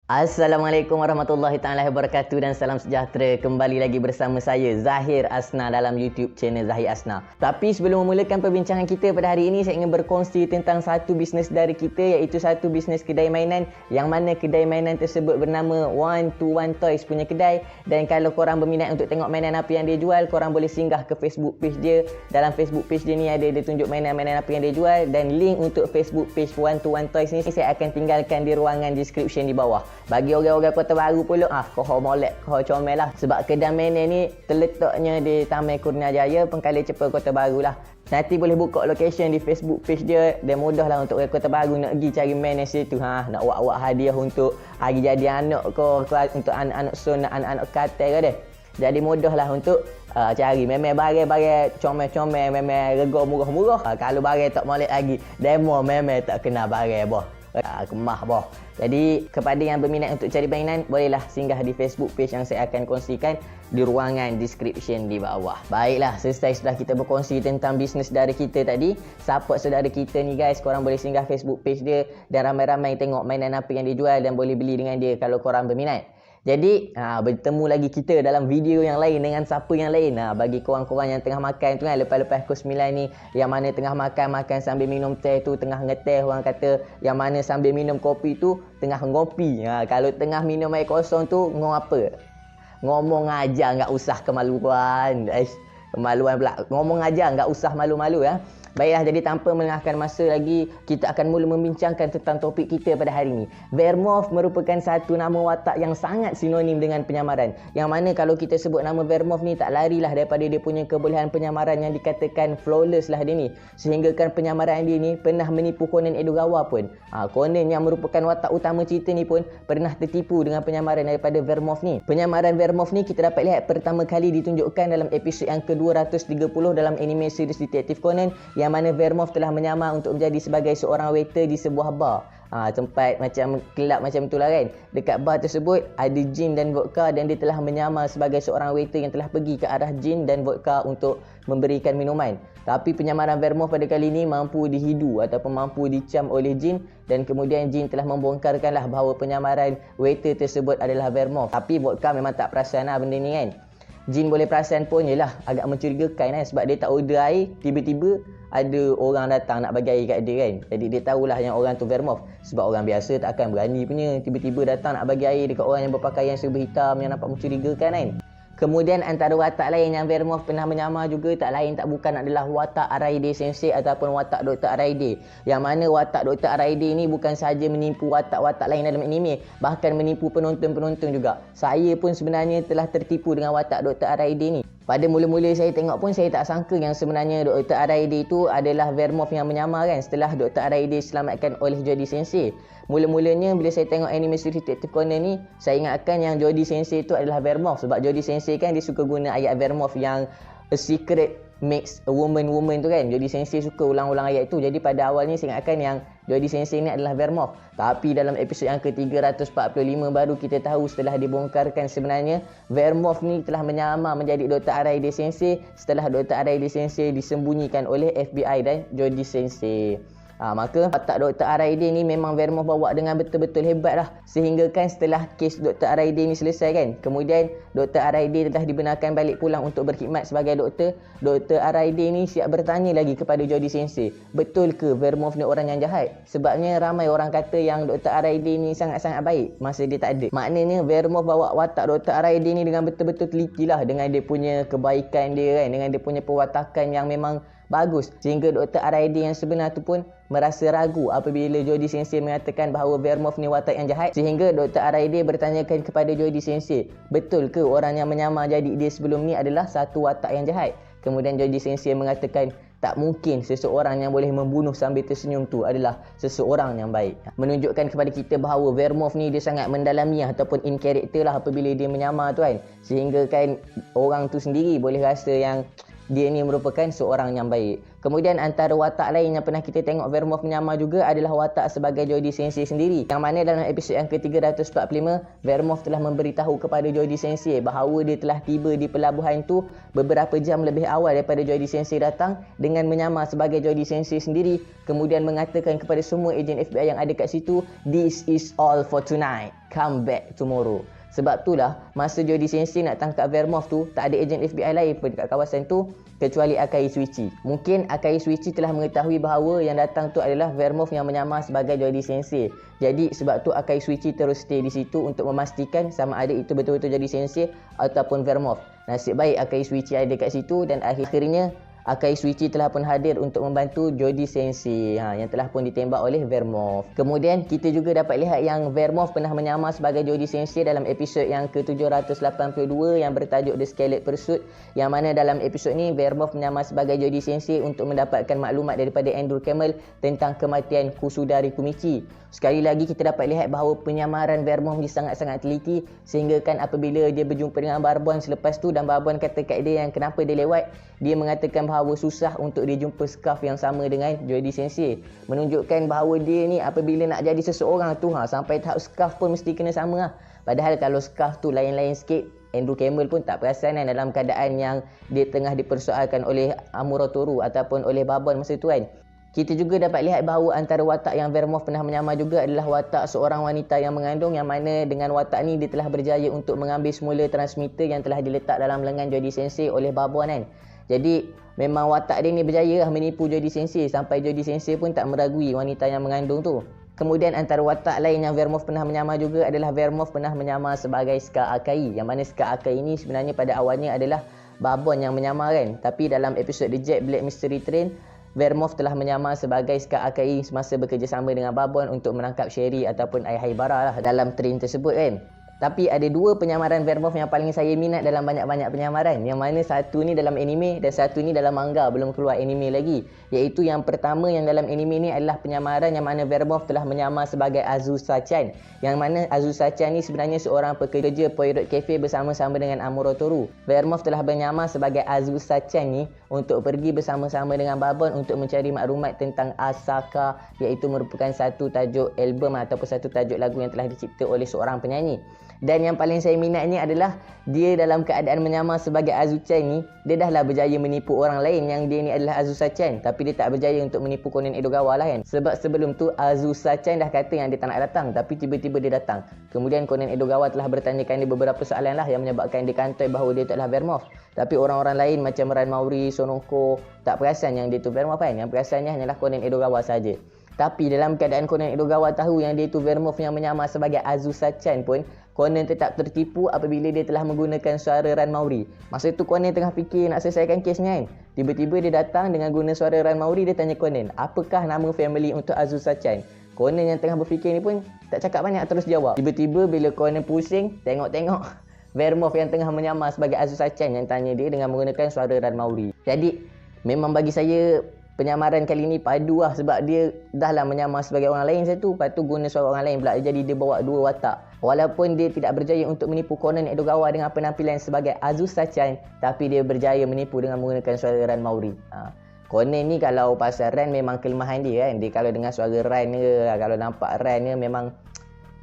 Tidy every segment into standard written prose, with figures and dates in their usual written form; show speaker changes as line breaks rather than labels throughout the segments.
Assalamualaikum warahmatullahi taala wabarakatuh dan salam sejahtera. Kembali lagi bersama saya Zahir Asna dalam YouTube channel Zahir Asna. Tapi sebelum memulakan perbincangan kita pada hari ini, saya ingin berkongsi tentang satu bisnes dari kita, iaitu satu bisnes kedai mainan, yang mana kedai mainan tersebut bernama 121 Toys punya kedai. Dan kalau korang berminat untuk tengok mainan apa yang dia jual, korang boleh singgah ke Facebook page dia. Dalam Facebook page dia ni ada dia tunjuk mainan-mainan apa yang dia jual, dan link untuk Facebook page 121 Toys ni saya akan tinggalkan di ruangan description di bawah. Bagi orang-orang Kota Baru pula, koho molek, koho comel lah. Sebab kedai mainan ni terletaknya di Taman Kurnia Jaya, Pengkali Cepa, Kota Baru lah. Nanti boleh buka location di Facebook page dia, dan mudah lah untuk orang Kota Baru nak pergi cari mainan situ. Nak buat hadiah untuk hari jadi anak ke, untuk anak-anak son, anak-anak katil ke deh. Jadi mudah lah untuk cari memang barang-barang comel-comel, memang rega murah-murah. Kalau barang tak molek lagi, demo memang tak kena barang boh. Kemah boh. Jadi kepada yang berminat untuk cari mainan, bolehlah singgah di Facebook page yang saya akan kongsikan di ruangan description di bawah. Baiklah, selesai sudah kita berkongsi tentang bisnes saudara kita tadi. Support saudara kita ni guys, korang boleh singgah Facebook page dia dan ramai-ramai tengok mainan apa yang dia jual dan boleh beli dengan dia kalau korang berminat. Jadi bertemu lagi kita dalam video yang lain dengan siapa yang lain. Bagi korang-korang yang tengah makan tu kan, lepas-lepas pukul 9 ni, yang mana tengah makan sambil minum teh tu, tengah ngeteh orang kata, yang mana sambil minum kopi tu tengah ngopi. Kalau tengah minum air kosong tu ngomong apa? Ngomong aja, enggak usah kemaluan. Kemaluan pula. Ngomong aja, enggak usah malu-malu ya. Baiklah, jadi tanpa melengahkan masa lagi, kita akan mula membincangkan tentang topik kita pada hari ini. Vermouth merupakan satu nama watak yang sangat sinonim dengan penyamaran. Yang mana kalau kita sebut nama Vermouth ni, tak larilah daripada dia punya kebolehan penyamaran yang dikatakan flawless lah dia ni. Sehinggakan penyamaran dia ni pernah menipu Conan Edogawa pun. Conan yang merupakan watak utama cerita ni pun pernah tertipu dengan penyamaran daripada Vermouth ni. Penyamaran Vermouth ni kita dapat lihat pertama kali ditunjukkan dalam episod yang ke-230 dalam anime series Detektif Conan, yang mana Vermouth telah menyamar untuk menjadi sebagai seorang waiter di sebuah bar. Tempat macam kelab macam itulah kan. Dekat bar tersebut ada gin dan vodka, dan dia telah menyamar sebagai seorang waiter yang telah pergi ke arah gin dan vodka untuk memberikan minuman. Tapi penyamaran Vermouth pada kali ini mampu dihidu ataupun mampu dicam oleh jin, dan kemudian jin telah membongkarkanlah bahawa penyamaran waiter tersebut adalah Vermouth. Tapi vodka memang tak perasan benda ni kan. Jin boleh perasan pun yelah agak mencurigakan sebab dia tak order air, tiba-tiba ada orang datang nak bagi air kat dia kan. Jadi dia tahulah yang orang tu Vermouth, sebab orang biasa takkan berani punya tiba-tiba datang nak bagi air dekat orang yang berpakaian serba hitam yang nampak mencurigakan kan. Kemudian antara watak lain yang Vermouth pernah menyamar juga tak lain tak bukan adalah watak Araide Sensei ataupun watak Dr. Araide. Yang mana watak Dr. Araide ni bukan sahaja menipu watak-watak lain dalam anime, bahkan menipu penonton-penonton juga. Saya pun sebenarnya telah tertipu dengan watak Dr. Araide ni. Pada mula-mula saya tengok pun saya tak sangka yang sebenarnya Dr. Araide itu adalah Vermouth yang menyamar kan, setelah Dr. Araide diselamatkan oleh Jody Sensei. Mula-mulanya bila saya tengok anime series Detektif Conan ni, saya ingatkan yang Jody Sensei itu adalah Vermouth, sebab Jody Sensei kan dia suka guna ayat Vermouth yang a secret makes a woman tu kan. Jody Sensei suka ulang-ulang ayat itu. Jadi pada awalnya saya ingatkan yang Jody Sensei ni adalah Vermouth. Tapi dalam episod yang ke-345 baru kita tahu setelah dibongkarkan sebenarnya Vermouth ni telah menyamar menjadi Dr. Araide Sensei setelah Dr. Araide Sensei disembunyikan oleh FBI dan Jody Sensei. Maka watak Dr. Araide ni memang Vermouth bawa dengan betul-betul hebat lah. Sehingga kan setelah kes Dr. Araide ni selesai kan, kemudian Dr. Araide telah dibenarkan balik pulang untuk berkhidmat sebagai doktor. Dr. Araide ni siap bertanya lagi kepada Jody Sensei, betul ke Vermouth ni orang yang jahat? Sebabnya ramai orang kata yang Dr. Araide ni sangat-sangat baik masa dia tak ada. Maknanya Vermouth bawa watak Dr. Araide ni dengan betul-betul teliti lah, dengan dia punya kebaikan dia kan, dengan dia punya perwatakan yang memang bagus. Sehingga Dr. Araide yang sebenar tu pun merasa ragu apabila Jody Sensei mengatakan bahawa Vermouth ni watak yang jahat. Sehingga Dr. Araide bertanyakan kepada Jody Sensei, betul ke orang yang menyamar jadi dia sebelum ni adalah satu watak yang jahat? Kemudian Jody Sensei mengatakan, tak mungkin seseorang yang boleh membunuh sambil tersenyum tu adalah seseorang yang baik. Menunjukkan kepada kita bahawa Vermouth ni dia sangat mendalami ataupun in character lah apabila dia menyamar tu kan. Sehingga kan orang tu sendiri boleh rasa yang dia ni merupakan seorang yang baik. Kemudian antara watak lain yang pernah kita tengok Vermouth menyamar juga adalah watak sebagai Jody Sensei sendiri. Yang mana dalam episod yang ke-345, Vermouth telah memberitahu kepada Jody Sensei bahawa dia telah tiba di pelabuhan tu beberapa jam lebih awal daripada Jody Sensei datang, dengan menyamar sebagai Jody Sensei sendiri. Kemudian mengatakan kepada semua ejen FBI yang ada kat situ, "This is all for tonight." come back tomorrow. Sebab itulah masa Jody Sensei nak tangkap Vermouth tu, tak ada ejen FBI lain pun dekat kawasan tu kecuali Akai Suichi. Mungkin Akai Suichi telah mengetahui bahawa yang datang tu adalah Vermouth yang menyamar sebagai Jody Sensei. Jadi sebab tu Akai Suichi terus stay di situ untuk memastikan sama ada itu betul-betul Jody Sensei ataupun Vermouth. Nasib baik Akai Suichi ada kat situ dan akhirnya Akai Suichi telah pun hadir untuk membantu Jody Sensei yang telah pun ditembak oleh Vermouth. Kemudian kita juga dapat lihat yang Vermouth pernah menyamar sebagai Jody Sensei dalam episod yang ke-782 yang bertajuk The Scarlet Pursuit, yang mana dalam episod ni Vermouth menyamar sebagai Jody Sensei untuk mendapatkan maklumat daripada Andrew Camel tentang kematian Kusudari Kumichi. Sekali lagi kita dapat lihat bahawa penyamaran Vermouth ni sangat-sangat teliti, sehingga kan apabila dia berjumpa dengan Barbon selepas tu dan Barbon kata kat dia yang kenapa dia lewat, dia mengatakan bahawa susah untuk dia jumpa scarf yang sama dengan Jody Sensei, menunjukkan bahawa dia ni apabila nak jadi seseorang tu sampai tahap scarf pun mesti kena sama. Padahal kalau scarf tu lain-lain sikit, Andrew Camel pun tak perasan dalam keadaan yang dia tengah dipersoalkan oleh Amuro Toru ataupun oleh Barbon masa tu kan. Kita juga dapat lihat bahawa antara watak yang Vermouth pernah menyamar juga adalah watak seorang wanita yang mengandung, yang mana dengan watak ni dia telah berjaya untuk mengambil semula transmitter yang telah diletak dalam lengan Jody Sensei oleh Barbon kan. Jadi memang watak dia ni berjaya menipu Jody Sensei sampai Jody Sensei pun tak meragui wanita yang mengandung tu. Kemudian antara watak lain yang Vermouth pernah menyamar juga adalah Vermouth pernah menyamar sebagai Scar Akai, yang mana Scar Akai ini sebenarnya pada awalnya adalah Barbon yang menyamar kan. Tapi dalam episod The Jack Black Mystery Train, Vermouth telah menyamar sebagai Scar Akai semasa bekerjasama dengan Barbon untuk menangkap Sherry ataupun Haibara lah dalam train tersebut kan. Tapi ada dua penyamaran Vermouth yang paling saya minat dalam banyak-banyak penyamaran, yang mana satu ni dalam anime dan satu ni dalam manga, belum keluar anime lagi. Iaitu yang pertama yang dalam anime ni adalah penyamaran yang mana Vermouth telah menyamar sebagai Azusa-chan, yang mana Azusa-chan ni sebenarnya seorang pekerja Poirot Cafe bersama-sama dengan Amuro Toru. Vermouth telah menyamar sebagai Azusa-chan ni untuk pergi bersama-sama dengan Barbon untuk mencari maklumat tentang Asaka, iaitu merupakan satu tajuk album ataupun satu tajuk lagu yang telah dicipta oleh seorang penyanyi. Dan yang paling saya minat ni adalah dia dalam keadaan menyamar sebagai Azusa-chan ni, dia dah lah berjaya menipu orang lain yang dia ni adalah Azusa-chan, tapi dia tak berjaya untuk menipu Conan Edogawa lah kan. Sebab sebelum tu Azusa-chan dah kata yang dia tak nak datang, tapi tiba-tiba dia datang. Kemudian Conan Edogawa telah bertanyakan dia beberapa soalan lah yang menyebabkan dia kantoi bahawa dia tak adalah Vermouth. Tapi orang-orang lain macam Ranmauri, Sonoko tak perasan yang dia tu Vermouth kan. Yang perasannya hanyalah Conan Edogawa saja. Tapi dalam keadaan Conan Edogawa tahu yang dia tu Vermouth yang menyamar sebagai Azusa-chan pun, Conan tetap tertipu apabila dia telah menggunakan suara Ranmauri. Masa tu Conan tengah fikir nak selesaikan kesnya kan. Tiba-tiba dia datang dengan guna suara Ranmauri, dia tanya Conan, apakah nama family untuk Azusa-chan? Conan yang tengah berfikir ni pun tak cakap banyak, terus jawab. Tiba-tiba bila Conan pusing, tengok-tengok Vermouth yang tengah menyamar sebagai Azusa-chan yang tanya dia dengan menggunakan suara Ranmauri. Jadi memang bagi saya penyamaran kali ni padu lah, sebab dia dah lah menyamar sebagai orang lain satu, lepas tu guna suara orang lain pula. Jadi dia bawa dua watak. Walaupun dia tidak berjaya untuk menipu Conan Edogawa dengan penampilan sebagai Azusa-chan, tapi dia berjaya menipu dengan menggunakan suara Ranmauri. Conan ni kalau pasal Ran memang kelemahan dia kan. Dia kalau dengar suara Ran ke, kalau nampak Ran ke memang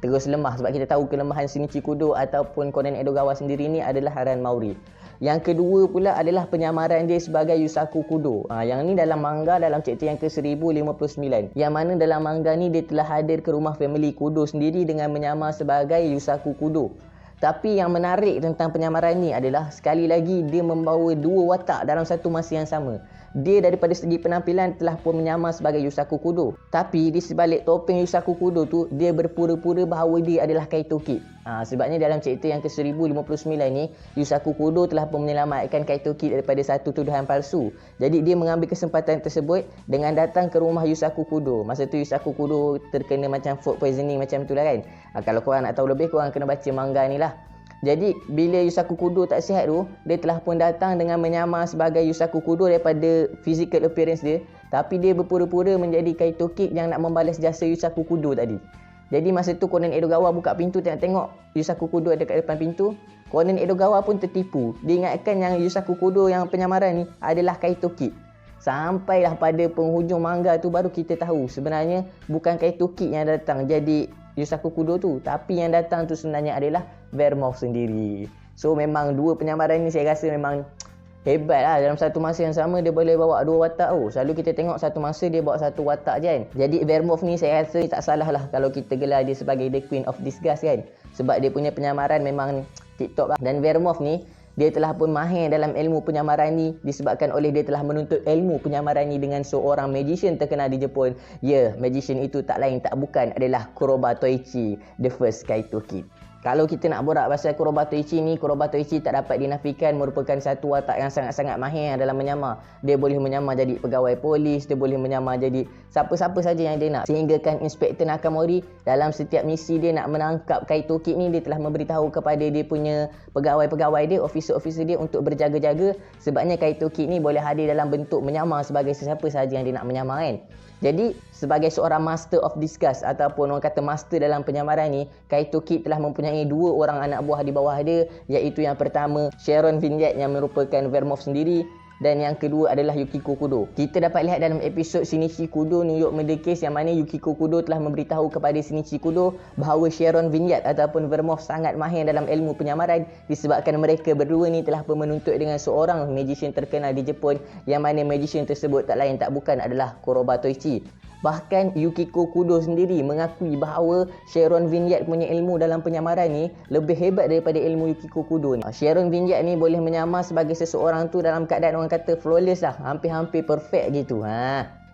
terus lemah. Sebab kita tahu kelemahan Shinichi Kudo ataupun Conan Edogawa sendiri ni adalah Ranmauri. Yang kedua pula adalah penyamaran dia sebagai Yusaku Kudo. Yang ni dalam manga dalam chapter yang ke-1059. Yang mana dalam manga ni dia telah hadir ke rumah family Kudo sendiri dengan menyamar sebagai Yusaku Kudo. Tapi yang menarik tentang penyamaran ni adalah sekali lagi dia membawa dua watak dalam satu masa yang sama. Dia daripada segi penampilan telah pun menyamar sebagai Yusaku Kudo. Tapi di sebalik topeng Yusaku Kudo tu, dia berpura-pura bahawa dia adalah Kaito Kid. Sebabnya dalam cerita yang ke-1059 ni, Yusaku Kudo telah pun menyelamatkan Kaito Kid daripada satu tuduhan palsu. Jadi dia mengambil kesempatan tersebut dengan datang ke rumah Yusaku Kudo. Masa tu Yusaku Kudo terkena macam food poisoning macam tu lah kan. Kalau korang nak tahu lebih, korang kena baca manga ni lah. Jadi bila Yusaku Kudo tak sihat tu, dia telah pun datang dengan menyamar sebagai Yusaku Kudo daripada physical appearance dia, tapi dia berpura-pura menjadi Kaito Kid yang nak membalas jasa Yusaku Kudo tadi. Jadi masa tu Conan Edogawa buka pintu tengok Yusaku Kudo ada kat depan pintu. Conan Edogawa pun tertipu. Dia ingatkan yang Yusaku Kudo yang penyamaran ni adalah Kaito Kid. Sampailah pada penghujung manga tu baru kita tahu sebenarnya bukan Kaito Kid yang datang jadi Yusaku Kudo tu, tapi yang datang tu sebenarnya adalah Vermouth sendiri. So memang dua penyamaran ni saya rasa memang hebat lah. Dalam satu masa yang sama dia boleh bawa 2 watak. Selalu kita tengok satu masa dia bawa 1 watak je kan. Jadi Vermouth ni saya rasa tak salah lah kalau kita gelar dia sebagai The Queen of Disgust kan. Sebab dia punya penyamaran memang TikTok lah. Dan Vermouth ni dia telah pun mahir dalam ilmu penyamaran ni disebabkan oleh dia telah menuntut ilmu penyamaran ni dengan seorang magician terkenal di Jepun. Ya, magician itu tak lain tak bukan adalah Kuroba Toichi, the first Kaito Kid. Kalau kita nak borak pasal Kuroba Toichi ni, Kuroba Toichi tak dapat dinafikan merupakan satu watak yang sangat-sangat mahir dalam menyamar. Dia boleh menyamar jadi pegawai polis, dia boleh menyamar jadi siapa-siapa saja yang dia nak. Sehinggakan Inspektor Nakamori dalam setiap misi dia nak menangkap Kaito Kid ni, dia telah memberitahu kepada dia punya pegawai-pegawai dia, officer-officer dia untuk berjaga-jaga sebabnya Kaito Kid ni boleh hadir dalam bentuk menyamar sebagai sesiapa saja yang dia nak menyamar kan. Jadi sebagai seorang master of disguise ataupun orang kata master dalam penyamaran ni, Kaito Kid telah mempunyai 2 orang anak buah di bawah dia, iaitu yang pertama Sharon Vignette yang merupakan Vermouth sendiri dan yang kedua adalah Yukiko Kudo. Kita dapat lihat dalam episod Shinichi Kudo New York Murder Case yang mana Yukiko Kudo telah memberitahu kepada Shinichi Kudo bahawa Sharon Vignette ataupun Vermouth sangat mahir dalam ilmu penyamaran disebabkan mereka berdua ni telah pun menuntut dengan seorang magician terkenal di Jepun yang mana magician tersebut tak lain tak bukan adalah Kuroba Toichi. Bahkan Yukiko Kudo sendiri mengakui bahawa Sharon Vignette punya ilmu dalam penyamaran ni lebih hebat daripada ilmu Yukiko Kudo ni. Sharon Vignette ni boleh menyamar sebagai seseorang tu dalam keadaan orang kata flawless lah, hampir-hampir perfect gitu.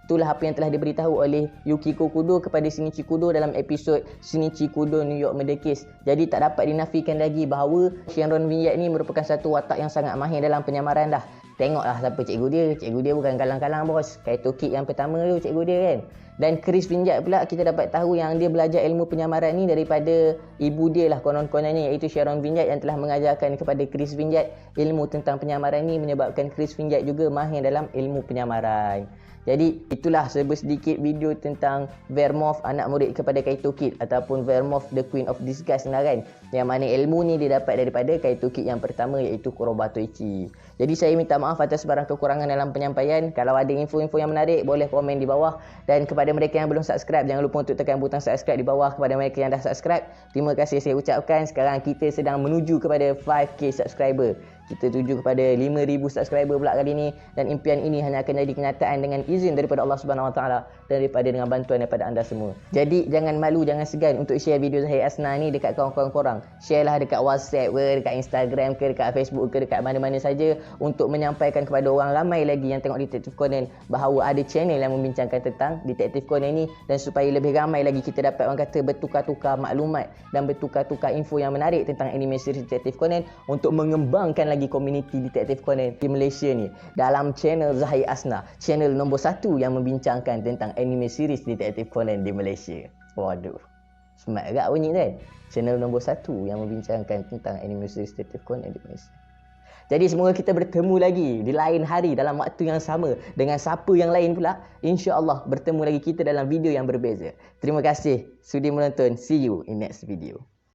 Itulah apa yang telah diberitahu oleh Yukiko Kudo kepada Shinichi Kudo dalam episod Shinichi Kudo New York Murder Case. Jadi tak dapat dinafikan lagi bahawa Sharon Vignette ni merupakan satu watak yang sangat mahir dalam penyamaran dah. Tengoklah siapa cikgu dia. Cikgu dia bukan kalang-kalang bos. Kaito Kid yang pertama tu cikgu dia kan. Dan Chris Vignette pula kita dapat tahu yang dia belajar ilmu penyamaran ni daripada ibu dia lah konon-kononnya, iaitu Sharon Vignette yang telah mengajarkan kepada Chris Vignette ilmu tentang penyamaran ni, menyebabkan Chris Vignette juga mahir dalam ilmu penyamaran. Jadi itulah sedikit video tentang Vermouth anak murid kepada Kaito Kid ataupun Vermouth the Queen of Disgust lah kan. Yang mana ilmu ni dia dapat daripada Kaito Kid yang pertama, iaitu Kuroba Toichi. Jadi saya minta maaf atas sebarang kekurangan dalam penyampaian. Kalau ada info-info yang menarik boleh komen di bawah. Dan kepada mereka yang belum subscribe, jangan lupa untuk tekan butang subscribe di bawah. Kepada mereka yang dah subscribe, terima kasih saya ucapkan. Sekarang kita sedang menuju kepada 5k subscriber. Kita tuju kepada 5,000 subscriber pula kali ni, dan impian ini hanya akan jadi kenyataan dengan izin daripada Allah Subhanahu Wa Taala dan daripada dengan bantuan daripada anda semua. Jadi jangan malu, jangan segan untuk share video Zahir Asna ni dekat kawan-kawan korang. Share lah dekat WhatsApp ke, dekat Instagram ke, dekat Facebook ke, dekat mana-mana saja untuk menyampaikan kepada orang ramai lagi yang tengok Detektif Conan bahawa ada channel yang membincangkan tentang Detektif Conan ni, dan supaya lebih ramai lagi kita dapat orang kata bertukar-tukar maklumat dan bertukar-tukar info yang menarik tentang anime series Detektif Conan untuk mengembangkan lagi komuniti Detektif Conan di Malaysia ni dalam channel Zahir Asna, channel nombor 1 yang membincangkan tentang anime series Detektif Conan di Malaysia. Waduh, smart agak bunyi kan? Channel nombor 1 yang membincangkan tentang anime series Detektif Conan di Malaysia. Jadi semoga kita bertemu lagi di lain hari dalam waktu yang sama dengan siapa yang lain pula. InsyaAllah bertemu lagi kita dalam video yang berbeza. Terima kasih sudi menonton. See you in next video.